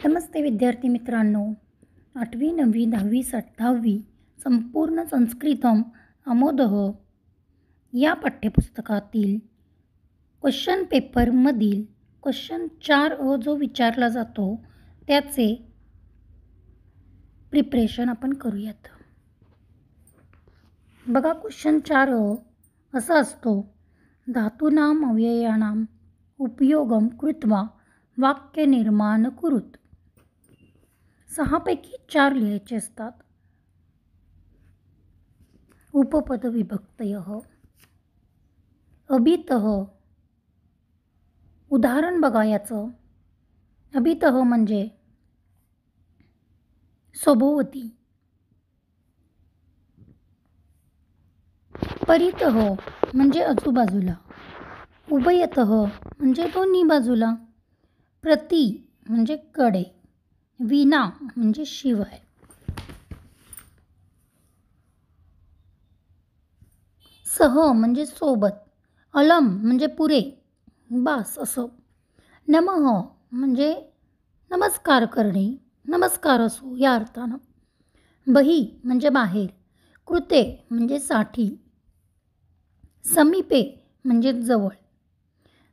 नमस्ते विद्यार्थी मित्रांनो, 8वी 9वी 10वी 10वी संपूर्ण संस्कृतम आमोदः या पाठ्यपुस्तकातील क्वेश्चन पेपरमधील क्वेश्चन 4 जो विचारला जातो त्याचे प्रिपरेशन आपण करूयात. बघा, क्वेश्चन 4 असा असतो, धातूनाम अव्ययानाम उपयोगम कृत्वा वाक्य निर्माण कुरुत. 6 पैकी 4 लिहायचे असतात. उपपद विभक्तयः. अभितः उदाहरण बघा याचं. अभितः म्हणजे सभोवती. परितः म्हणजे आजूबाजूला. उभयतः म्हणजे दोन्ही बाजूला. प्रति म्हणजे कडे. विना म्हणजे शिवाय. सह म्हणजे सोबत. अलम म्हणजे पुरे, बास असं. नमः म्हणजे नमस्कार करणे, नमस्कार असो या अर्थानं. बही म्हणजे बाहेर. कृते म्हणजे साठी. समीपे म्हणजे जवळ.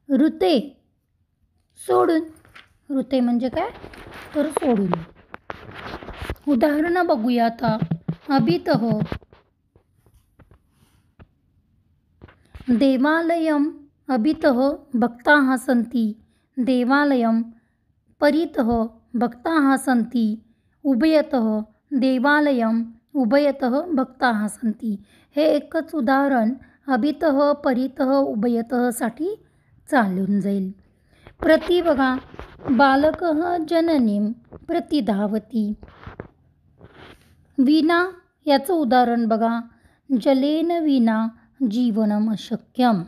ऋते सोडून. ऋते म्हणजे काय, तर सोडून. उदाहरणं बघूया आता. अभितः देवालयम अभितः भक्ताः सन्ति. देवालयम परितः भक्ताः सन्ति. उभयतः देवालयम उभयतः भक्ताः सन्ति. हे एकच उदाहरण अभितः परितः उभयतः साठी चालून जाईल. प्रति बघा, बालकः जननीं प्रति धावति. विना याचं उदाहरण बघा, जलेन विना जीवनम अशक्यम.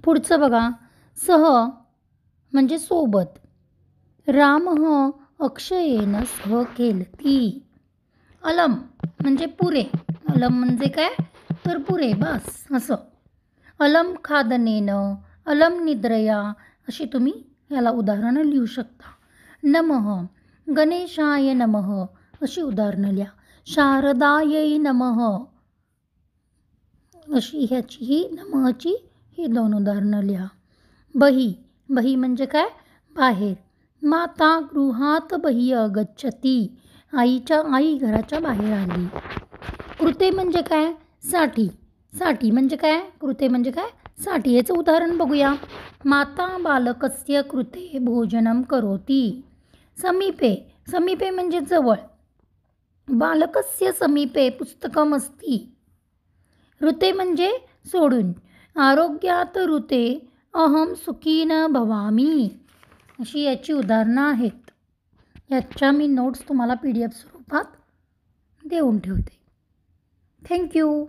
पुढचं बघा, सह म्हणजे सोबत. रामः अक्षयेन सह खेलती. अलम म्हणजे पुरे. अलम म्हणजे काय, तर पुरे, बस असं. अलम खादनेन, अलम निद्रया अशी तुम्ही याला उदाहरणं लिहू शकता. नमः गणेशाय नमः अशी उदाहरणं लिहा. शारदायै नमः अशी ह्याची ही नमःची ही 2 उदाहरणं लिहा. बही बही म्हणजे काय, बाहेर. माता गृहात बही गच्छती. आई घराच्या बाहेर आली. कृते म्हणजे काय, साठी. साठी म्हणजे काय, कृते म्हणजे काय, साठी. याचं उदाहरण बघूया. माता बालकस्य कृते भोजनम करोति. समीपे समीपे म्हणजे जवळ. बालकस्य समीपे पुस्तकम अस्ति. ऋते म्हणजे सोडून. आरोग्यात ऋते अहम सुखी न भवामी अशी याची उदाहरणं आहेत. याच्या मी नोट्स तुम्हाला PDF स्वरूपात देऊन ठेवते. थँक्यू.